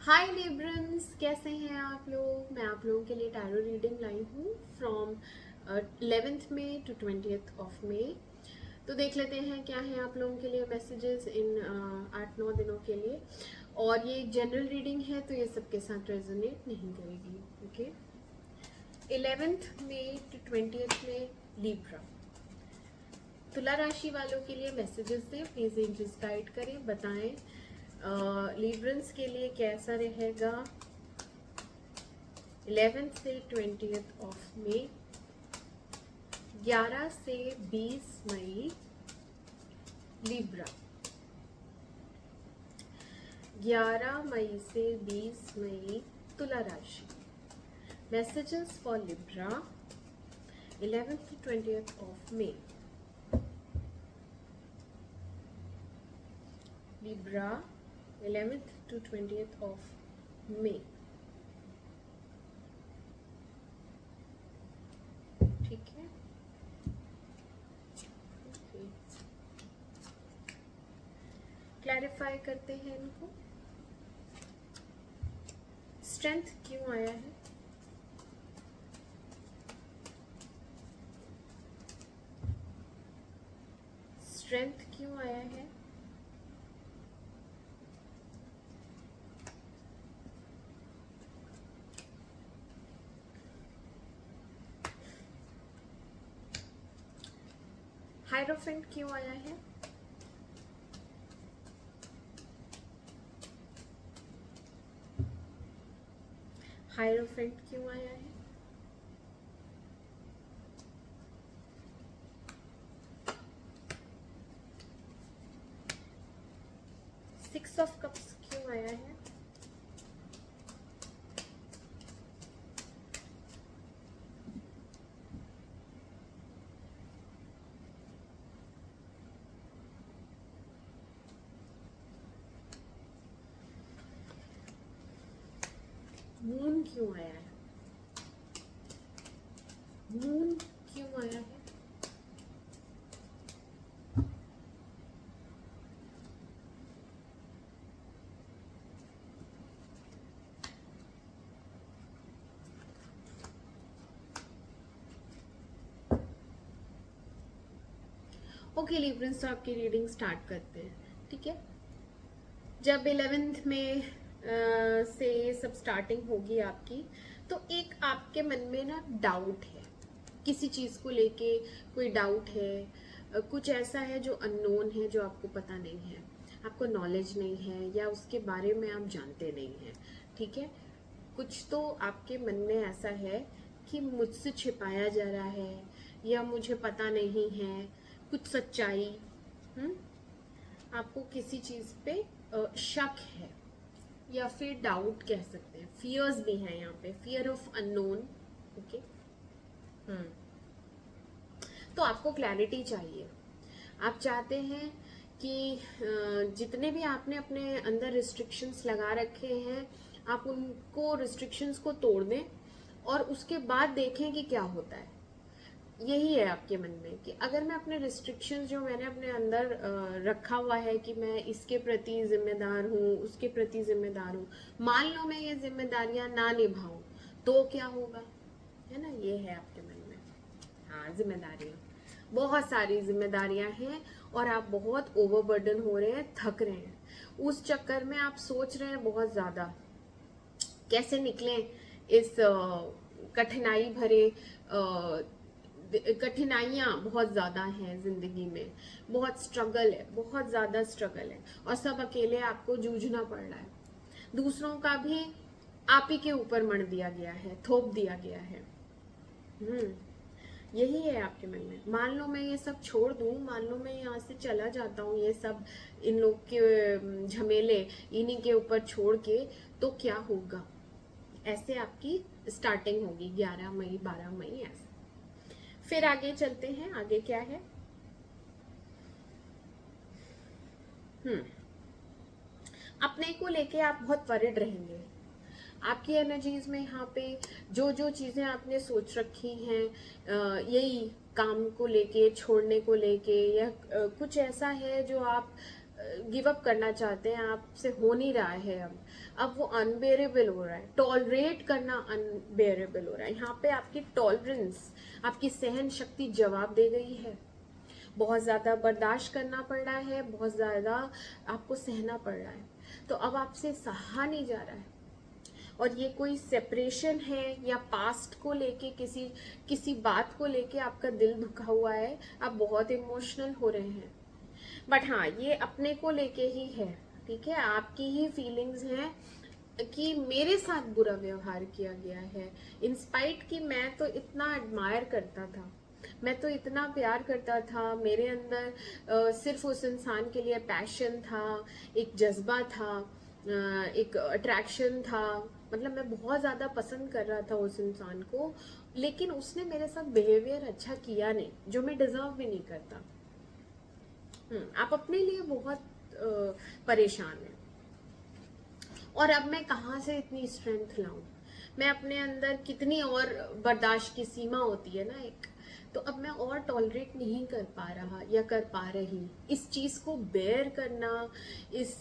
हाय Librans, कैसे हैं आप लोग। मैं आप लोगों के लिए टैरो रीडिंग लाई हूँ from 11th May to 20th of May. तो देख लेते हैं क्या है आप लोगों के लिए मैसेजेस इन 8-9 दिनों के लिए। और ये एक जनरल रीडिंग है तो ये सबके साथ रेजोनेट नहीं करेगी। Okay, 11th May to 20th में लिब्रा तुला राशि वालों के लिए मैसेजेस दें प्लीज, एंजल्स गाइड करें, बताएं लिब्रंस के लिए कैसा रहेगा 11th से 20th ऑफ मई, 11 से 20 मई लिब्रा, 11 मई से 20 मई तुला राशि। Messages for Libra 11th to 20th of May. Libra 11th to 20th of May. ठीक है, क्लैरिफाई करते हैं इनको। स्ट्रेंथ क्यों आया है, स्ट्रेंथ क्यों आया है, हायरोफेंट क्यों आया है, हायरोफेंट क्यों आया है, सिक्स ऑफ कप्स क्यों आया है, मून क्यों आया है, मून क्यों आया है, ओके लिब्रंस, तो आपकी रीडिंग स्टार्ट करते हैं। ठीक है, जब 11th में से सब स्टार्टिंग होगी आपकी, तो एक आपके मन में ना डाउट है, किसी चीज़ को लेके कोई डाउट है, कुछ ऐसा है जो अननोन है, जो आपको पता नहीं है, आपको नॉलेज नहीं है, या उसके बारे में आप जानते नहीं हैं। ठीक है, कुछ तो आपके मन में ऐसा है कि मुझसे छिपाया जा रहा है, या मुझे पता नहीं है, कुछ सच्चाई, आपको किसी चीज़ पे शक है, या फिर डाउट कह सकते हैं, फियर्स भी हैं यहाँ पे, फियर ऑफ अननोन। ओके, तो आपको क्लैरिटी चाहिए। आप चाहते हैं कि जितने भी आपने अपने अंदर रिस्ट्रिक्शंस लगा रखे हैं, आप उनको रिस्ट्रिक्शंस को तोड़ दें और उसके बाद देखें कि क्या होता है। यही है आपके मन में कि अगर मैं अपने रिस्ट्रिक्शंस जो मैंने अपने अंदर रखा हुआ है कि मैं इसके प्रति जिम्मेदार हूँ, उसके प्रति जिम्मेदार हूँ, मान लो मैं ये जिम्मेदारियां ना निभाऊं तो क्या होगा, है ना, ये है आपके मन में। हाँ, जिम्मेदारियां, बहुत सारी जिम्मेदारियां हैं और आप बहुत ओवरबर्डन हो रहे हैं, थक रहे हैं। उस चक्कर में आप सोच रहे हैं बहुत ज्यादा कैसे निकलें इस कठिनाई भरे, कठिनाइयाँ बहुत ज़्यादा हैं ज़िंदगी में, बहुत स्ट्रगल है, बहुत ज़्यादा स्ट्रगल है, और सब अकेले आपको जूझना पड़ रहा है। दूसरों का भी आप ही के ऊपर मढ़ दिया गया है, थोप दिया गया है। यही है आपके मन में। मान लो मैं ये सब छोड़ दूं, मान लो मैं यहाँ से चला जाता हूँ, ये सब इन लोग के झमेले इन्हीं के ऊपर छोड़ के, तो क्या होगा। ऐसे आपकी स्टार्टिंग होगी 11 मई 12 मई ऐसे। फिर आगे चलते हैं, आगे क्या है। अपने को लेके आप बहुत वरिड रहेंगे। आपकी एनर्जीज में यहाँ पे जो जो चीजें आपने सोच रखी हैं, यही काम को लेके, छोड़ने को लेके, या कुछ ऐसा है जो आप गिव अप करना चाहते हैं, आपसे हो नहीं रहा है, अब वो अनबेरेबल हो रहा है, टॉलरेट करना अनबेरेबल हो रहा है। यहाँ पे आपकी टॉलरेंस, आपकी सहन शक्ति जवाब दे गई है। बहुत ज्यादा बर्दाश्त करना पड़ रहा है, बहुत ज्यादा आपको सहना पड़ रहा है, तो अब आपसे सहा नहीं जा रहा है। और ये कोई सेपरेशन है या पास्ट को लेके किसी बात को लेके आपका दिल दुखा हुआ है, आप बहुत इमोशनल हो रहे हैं, बट हाँ ये अपने को लेके ही है, ठीक है, आपकी ही फीलिंग्स हैं कि मेरे साथ बुरा व्यवहार किया गया है, इंस्पाइट कि मैं तो इतना एडमायर करता था, मैं तो इतना प्यार करता था, मेरे अंदर सिर्फ उस इंसान के लिए पैशन था, एक जज्बा था, एक अट्रैक्शन था, मतलब मैं बहुत ज़्यादा पसंद कर रहा था उस इंसान को, लेकिन उसने मेरे साथ बिहेवियर अच्छा किया नहीं, जो मैं डिजर्व भी नहीं करता। आप अपने लिए बहुत परेशान हैं, और अब मैं कहाँ से इतनी स्ट्रेंथ लाऊं, मैं अपने अंदर कितनी और बर्दाश्त की सीमा होती है ना एक, तो अब मैं और टॉलरेट नहीं कर पा रहा या कर पा रही इस चीज को बेयर करना, इस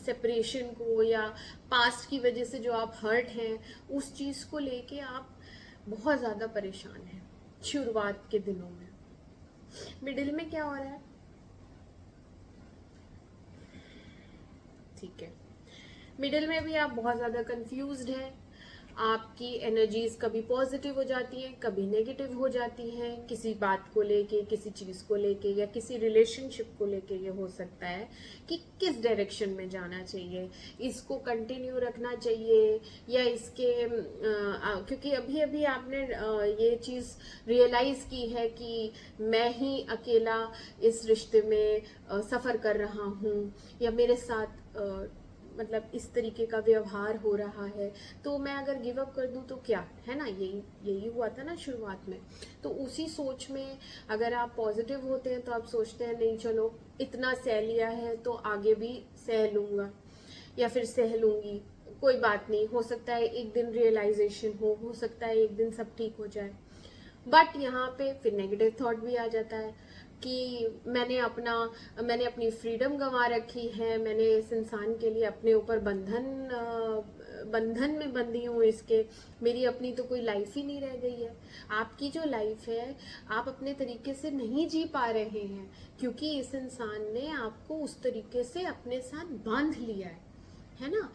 सेपरेशन को, या पास्ट की वजह से जो आप हर्ट हैं उस चीज को लेके आप बहुत ज्यादा परेशान हैं शुरुआत के दिनों में। मिडिल में क्या हो रहा है, ठीक है, मिडिल में भी आप बहुत ज्यादा कंफ्यूज्ड हैं, आपकी एनर्जीज कभी पॉजिटिव हो जाती हैं, कभी नेगेटिव हो जाती हैं, किसी बात को लेके, किसी चीज को लेके, या किसी रिलेशनशिप को लेके ये हो सकता है कि किस डायरेक्शन में जाना चाहिए, इसको कंटिन्यू रखना चाहिए या इसके क्योंकि अभी अभी आपने ये चीज रियलाइज की है कि मैं ही अकेला इस रिश्ते में सफर कर रहा हूँ, या मेरे साथ मतलब इस तरीके का व्यवहार हो रहा है, तो मैं अगर गिव अप कर दूं तो क्या, है ना, यही हुआ था ना शुरुआत में। तो उसी सोच में अगर आप पॉजिटिव होते हैं तो आप सोचते हैं नहीं चलो इतना सह लिया है तो आगे भी सह लूंगा या फिर सह लूंगी, कोई बात नहीं, हो सकता है एक दिन रियलाइजेशन हो सकता है एक दिन सब ठीक हो जाए। बट यहाँ पे फिर नेगेटिव थॉट भी आ जाता है कि मैंने अपनी फ्रीडम गंवा रखी है, मैंने इस इंसान के लिए अपने ऊपर बंधन में बंधी हूँ इसके, मेरी अपनी तो कोई लाइफ ही नहीं रह गई है। आपकी जो लाइफ है आप अपने तरीके से नहीं जी पा रहे हैं क्योंकि इस इंसान ने आपको उस तरीके से अपने साथ बांध लिया है ना।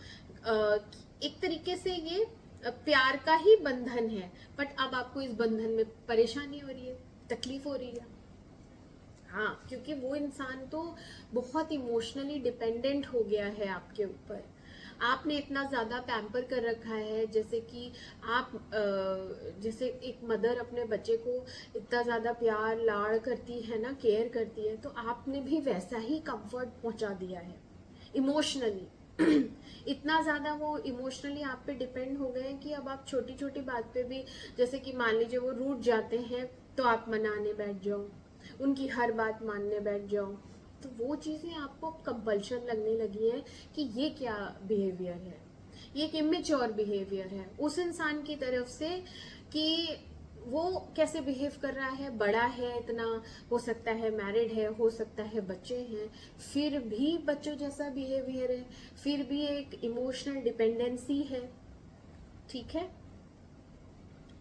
एक तरीके से ये प्यार का ही बंधन है, बट अब आपको इस बंधन में परेशानी हो रही है, तकलीफ हो रही है। हाँ, क्योंकि वो इंसान तो बहुत इमोशनली डिपेंडेंट हो गया है आपके ऊपर, आपने इतना ज्यादा पैम्पर कर रखा है, जैसे कि आप जैसे एक मदर अपने बच्चे को इतना ज्यादा प्यार लाड़ करती है ना, केयर करती है, तो आपने भी वैसा ही कंफर्ट पहुंचा दिया है इमोशनली। इतना ज्यादा वो इमोशनली आप पे डिपेंड हो गए हैं कि अब आप छोटी छोटी बात पे भी, जैसे कि मान लीजिए वो रूठ जाते हैं तो आप मनाने बैठ जाओ, उनकी हर बात मानने बैठ जाओ, तो वो चीजें आपको कंपल्शन लगने लगी है कि ये क्या बिहेवियर है, ये एक इमेच्योर बिहेवियर है उस इंसान की तरफ से कि वो कैसे बिहेव कर रहा है, बड़ा है इतना, हो सकता है मैरिड है, हो सकता है बच्चे हैं, फिर भी बच्चों जैसा बिहेवियर है, फिर भी एक इमोशनल डिपेंडेंसी है, ठीक है।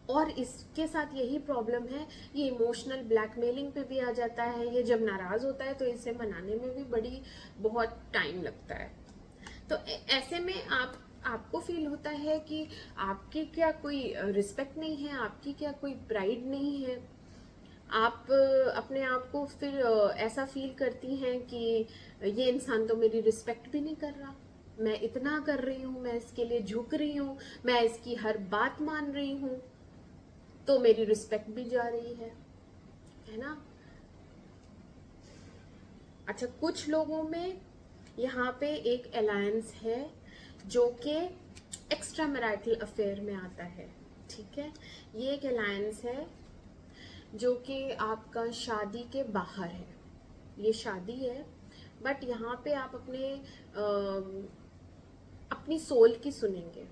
और इसके साथ यही प्रॉब्लम है, ये इमोशनल ब्लैकमेलिंग पे भी आ जाता है, ये जब नाराज होता है तो इसे मनाने में भी बहुत टाइम लगता है। तो ऐसे में आपको फील होता है कि आपकी क्या कोई रिस्पेक्ट नहीं है, आपकी क्या कोई प्राइड नहीं है, आप अपने आप को फिर ऐसा फील करती हैं कि ये इंसान तो मेरी रिस्पेक्ट भी नहीं कर रहा, मैं इतना कर रही हूँ, मैं इसके लिए झुक रही हूँ, मैं इसकी हर बात मान रही हूँ, तो मेरी रिस्पेक्ट भी जा रही है ना। अच्छा, कुछ लोगों में यहाँ पे एक अलायंस है जो कि एक्स्ट्रा मैरिटल अफेयर में आता है, ठीक है, ये एक अलायंस है जो कि आपका शादी के बाहर है, ये शादी है, बट यहाँ पे आप अपनी सोल की सुनेंगे,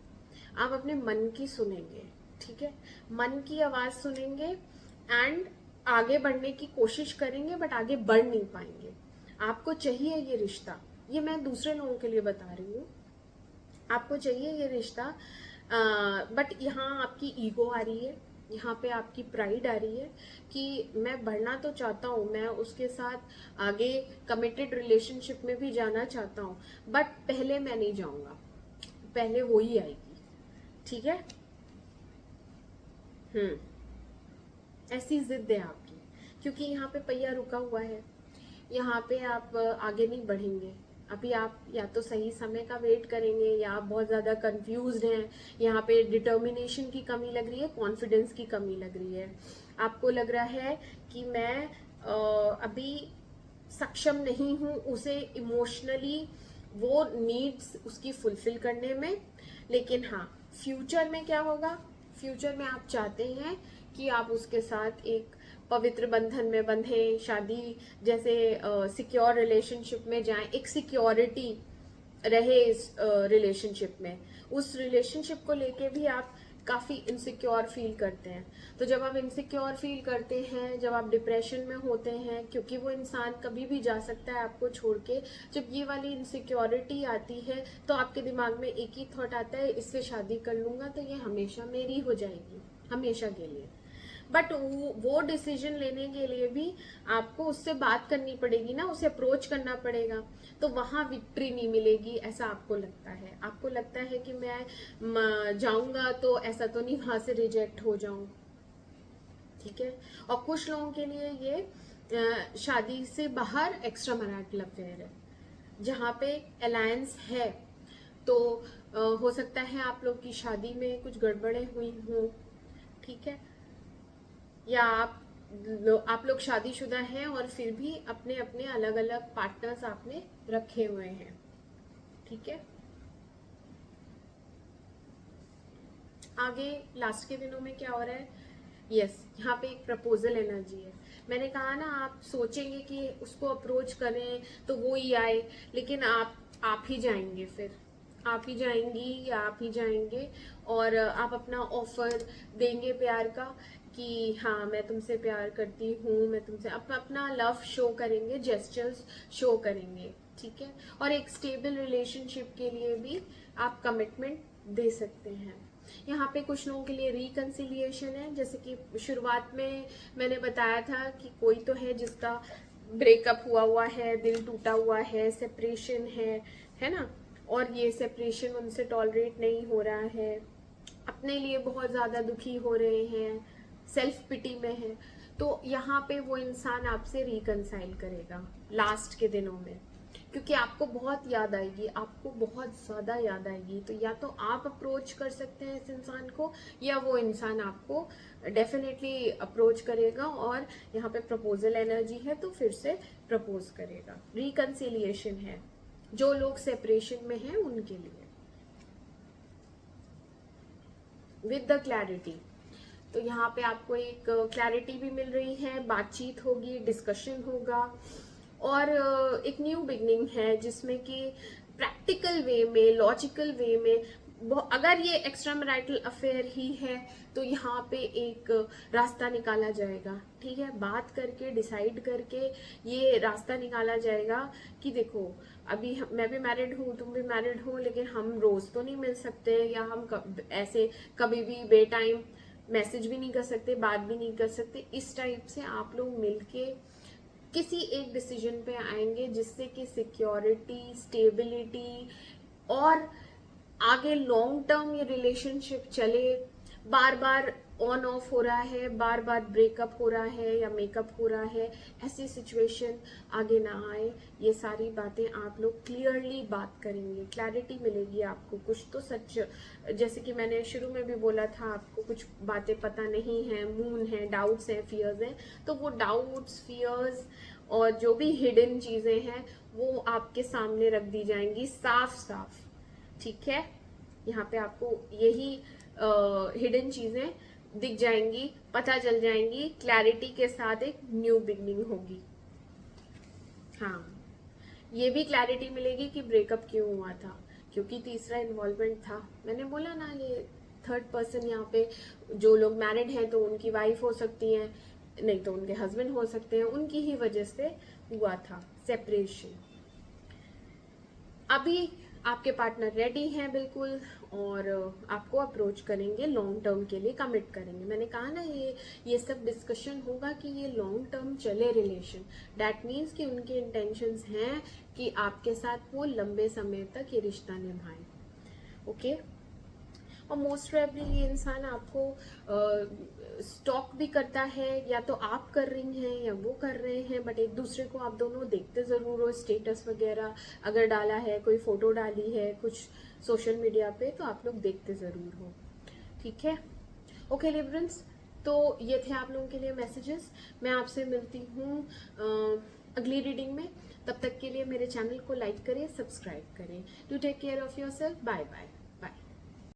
आप अपने मन की सुनेंगे, ठीक है, मन की आवाज सुनेंगे एंड आगे बढ़ने की कोशिश करेंगे, बट आगे बढ़ नहीं पाएंगे। आपको चाहिए ये रिश्ता, ये मैं दूसरे लोगों के लिए बता रही हूँ। आपको चाहिए ये रिश्ता, बट यहाँ आपकी ईगो आ रही है, यहाँ पे आपकी प्राइड आ रही है कि मैं बढ़ना तो चाहता हूँ, मैं उसके साथ आगे कमिटेड रिलेशनशिप में भी जाना चाहता हूँ, बट पहले मैं नहीं जाऊंगा, पहले वो ही आएगी। ठीक है। ऐसी जिद है आपकी, क्योंकि यहाँ पे पहिया रुका हुआ है, यहाँ पे आप आगे नहीं बढ़ेंगे। अभी आप या तो सही समय का वेट करेंगे, या आप बहुत ज़्यादा कंफ्यूज्ड हैं, यहाँ पे डिटर्मिनेशन की कमी लग रही है, कॉन्फिडेंस की कमी लग रही है। आपको लग रहा है कि मैं अभी सक्षम नहीं हूँ उसे इमोशनली वो नीड्स उसकी फुलफिल करने में। लेकिन हाँ, फ्यूचर में क्या होगा, फ्यूचर में आप चाहते हैं कि आप उसके साथ एक पवित्र बंधन में बंधे, शादी जैसे सिक्योर रिलेशनशिप में जाएं, एक सिक्योरिटी रहे इस रिलेशनशिप में। उस रिलेशनशिप को लेके भी आप काफी इनसिक्योर फील करते हैं। तो जब आप इनसिक्योर फील करते हैं, जब आप डिप्रेशन में होते हैं, क्योंकि वो इंसान कभी भी जा सकता है आपको छोड़ के, जब ये वाली इनसिक्योरिटी आती है तो आपके दिमाग में एक ही थॉट आता है, इससे शादी कर लूंगा तो ये हमेशा मेरी हो जाएगी, हमेशा के लिए। बट वो डिसीजन लेने के लिए भी आपको उससे बात करनी पड़ेगी ना, उसे अप्रोच करना पड़ेगा, तो वहां विक्ट्री नहीं मिलेगी ऐसा आपको लगता है। आपको लगता है कि मैं जाऊंगा तो ऐसा तो नहीं वहां से रिजेक्ट हो जाऊं। ठीक है। और कुछ लोगों के लिए ये शादी से बाहर एक्स्ट्रा मैरिटल अफेयर है, जहाँ पे अलायंस है, तो हो सकता है आप लोग की शादी में कुछ गड़बड़े हुई हों। ठीक है। या आप लोग शादीशुदा हैं और फिर भी अपने अपने अलग अलग पार्टनर्स आपने रखे हुए हैं। ठीक है। आगे लास्ट के दिनों में क्या हो रहा है, यस, यहाँ पे एक प्रपोजल एनर्जी है। मैंने कहा ना, आप सोचेंगे कि उसको अप्रोच करें तो वो ही आए, लेकिन आप ही जाएंगे, फिर आप ही जाएंगी या आप ही जाएंगे, और आप अपना ऑफर देंगे प्यार का कि हाँ मैं तुमसे प्यार करती हूँ, मैं तुमसे अपना लव शो करेंगे, जेस्चर्स शो करेंगे। ठीक है। और एक स्टेबल रिलेशनशिप के लिए भी आप कमिटमेंट दे सकते हैं। यहाँ पे कुछ लोगों के लिए रिकंसिलिएशन है, जैसे कि शुरुआत में मैंने बताया था कि कोई तो है जिसका ब्रेकअप हुआ है, दिल टूटा हुआ है, सेपरेशन है ना, और ये सेपरेशन उनसे टॉलरेट नहीं हो रहा है, अपने लिए बहुत ज्यादा दुखी हो रहे हैं, सेल्फ पिटी में है। तो यहाँ पे वो इंसान आपसे रिकंसाइल करेगा लास्ट के दिनों में, क्योंकि आपको बहुत याद आएगी, आपको बहुत ज्यादा याद आएगी। तो या तो आप अप्रोच कर सकते हैं इस इंसान को, या वो इंसान आपको डेफिनेटली अप्रोच करेगा, और यहाँ पे प्रपोजल एनर्जी है तो फिर से प्रपोज करेगा। रिकंसिलिएशन है जो लोग सेपरेशन में हैं उनके लिए, विद द क्लैरिटी। तो यहाँ पे आपको एक क्लैरिटी भी मिल रही है, बातचीत होगी, डिस्कशन होगा, और एक न्यू बिगनिंग है जिसमें कि प्रैक्टिकल वे में, लॉजिकल वे में, अगर ये एक्स्ट्रा मैरिटल अफेयर ही है तो यहाँ पे एक रास्ता निकाला जाएगा। ठीक है। बात करके, डिसाइड करके ये रास्ता निकाला जाएगा कि देखो, अभी मैं भी मैरिड हूँ, तुम भी मैरिड हो, लेकिन हम रोज तो नहीं मिल सकते, या हम ऐसे कभी भी बे टाइम मैसेज भी नहीं कर सकते, बात भी नहीं कर सकते। इस टाइप से आप लोग मिलके किसी एक डिसीजन पे आएंगे जिससे कि सिक्योरिटी, स्टेबिलिटी, और आगे लॉन्ग टर्म ये रिलेशनशिप चले। बार बार ऑन ऑफ हो रहा है, बार बार ब्रेकअप हो रहा है या मेकअप हो रहा है, ऐसी सिचुएशन आगे ना आए। ये सारी बातें आप लोग क्लियरली बात करेंगे, क्लैरिटी मिलेगी आपको। कुछ तो सच, जैसे कि मैंने शुरू में भी बोला था, आपको कुछ बातें पता नहीं है, मून है, डाउट्स हैं, फियर्स हैं, तो वो डाउट्स, फियर्स और जो भी हिडन चीजें हैं वो आपके सामने रख दी जाएंगी साफ साफ। ठीक है। यहाँ पे आपको यही हिडन चीजें दिख जाएंगी, पता चल जाएंगी, क्लैरिटी के साथ एक न्यू बिगनिंग होगी। हाँ, ये भी क्लैरिटी मिलेगी कि ब्रेकअप क्यों हुआ था, क्योंकि तीसरा इन्वॉल्वमेंट था। मैंने बोला ना, ये थर्ड पर्सन, यहाँ पे जो लोग मैरिड हैं तो उनकी वाइफ हो सकती हैं, नहीं तो उनके हस्बैंड हो सकते हैं, उनकी ही वजह से हुआ था सेपरेशन। अभी आपके पार्टनर रेडी हैं बिल्कुल, और आपको अप्रोच करेंगे, लॉन्ग टर्म के लिए कमिट करेंगे। मैंने कहा ना, ये सब डिस्कशन होगा कि ये लॉन्ग टर्म चले रिलेशन। दैट मीन्स कि उनके इंटेंशंस हैं कि आपके साथ वो लंबे समय तक ये रिश्ता निभाएं। ओके। और मोस्ट प्रोबेबली ये इंसान आपको स्टॉक भी करता है, या तो आप कर रही हैं या वो कर रहे हैं, बट एक दूसरे को आप दोनों देखते ज़रूर हो। स्टेटस वगैरह अगर डाला है, कोई फ़ोटो डाली है कुछ सोशल मीडिया पे, तो आप लोग देखते ज़रूर हो। ठीक है। ओके लिब्रंस, तो ये थे आप लोगों के लिए मैसेजेस। मैं आपसे मिलती हूँ अगली रीडिंग में। तब तक के लिए मेरे चैनल को लाइक करें, सब्सक्राइब करें। Do take care of your self. Bye bye.